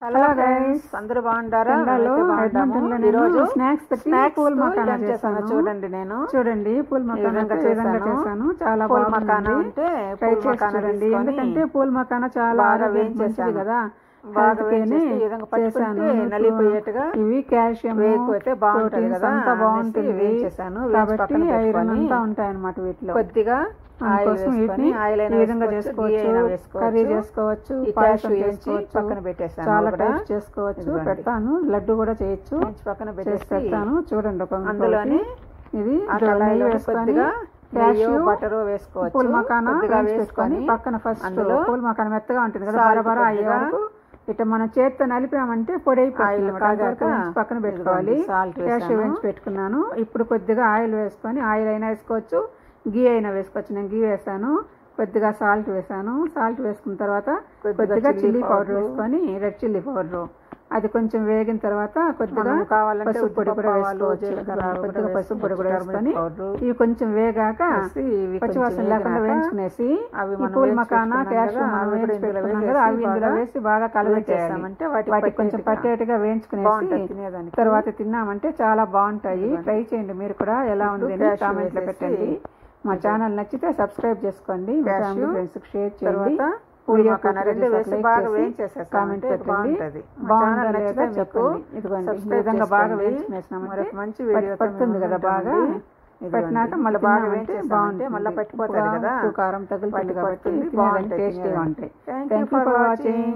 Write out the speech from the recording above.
Hello guys, అందరూ బాగుంటారా? ఈ రోజు స్నాక్స్ పూల్ మకానా చేశాను. చూడండి, నేను చూడండి పూల్ మకానా చేశాను. చాలా పూల్ మకానా అంటే ట్రై చేసి ఎందుకంటే పూల్ మకానా చాలా మంచిది కదా, బాగా చేశాను. నలిపోయేట్టుగా ఇవి కాల్షియం వేయకపోతే బాగుంటుంది కదా, అంతా బాగుంటుంది కాబట్టి ఐరన్ అంతా ఉంటాయి అన్నమాట వీటిలో. కొద్దిగా ఆయిల్ ఈ విధంగా చేసుకోవచ్చు, కర్రీ చేసుకోవచ్చు, పాయసం చేసుకోవచ్చు, పక్కన పెట్టేస్తాను. చాలా టైప్స్ చేసుకోవచ్చు. పెడతాను, లడ్డు కూడా చేయొచ్చు, పక్కన పెట్టేసి పెడతాను. చూడండి, అందులోనే ఇది నెయ్యి వేసుకొని బటర్ వేసుకోవచ్చు. పూల్ మకానా వేసుకొని పక్కన ఫస్ట్ పూల్ మకానా మెత్తగా ఉంటుంది కదా, బరబర అయ్యే వరకు ఇట్లా మనం చేత్తో నలిపామంటే పొడి అయిపోయి పక్కన పెట్టుకోవాలి. క్యాషు వేయించి పెట్టుకున్నాను. ఇప్పుడు కొద్దిగా ఆయిల్ వేసుకొని, ఆయిల్ అయినా వేసుకోవచ్చు, గీ అయినా వేసుకోవచ్చు. నేను గీ వేసాను, కొద్దిగా సాల్ట్ వేసాను. సాల్ట్ వేసుకున్న తర్వాత కొద్దిగా చిల్లీ పౌడర్ వేసుకొని, రెడ్ చిల్లీ పౌడర్ అది కొంచెం వేగిన తర్వాత కొద్దిగా పసుపు పొడి కూడా వేసుకోవచ్చు. కొద్దిగా పసుపు పొడి కూడా వేసుకొని ఇవి కొంచెం వేగాక పచ్చివాసన లేకుండా వేయించుకునేసి ఈ పూల్ మకానా క్యాషు వేయించి పెట్టుకున్నాం కదా, అవి ఇందులో వేసి బాగా కలబెట్టేసామంటే వాటికి కొంచెం పట్టేట్టుగా వేయించుకునేసి తర్వాత తిన్నామంటే చాలా బాగుంటాయి. ట్రై చేయండి మీరు కూడా, ఎలా ఉంది కామెంట్ లో పెట్టండి. మా ఛానల్ నచ్చితే సబ్స్క్రైబ్ చేసుకోండి, మీ ఫ్యామిలీ ఫ్రెండ్స్ షేర్ చేయండి. కామెంట్ పెట్టండి, బాగుందా లేదా చెప్పండి. ఇదిగోండి, ఈ విధంగా బాగా వేయించుకునేసినామంటే మంచి పడుతుంది కదా, బాగా పెట్టినాక మళ్ళీ బాగా వేయింటే బాగుంటే మళ్ళీ పట్టిపోతుంది కదా, కారం తగులుతుంది కాబట్టి టేస్టీగా ఉంటాయి. Thank you for watching.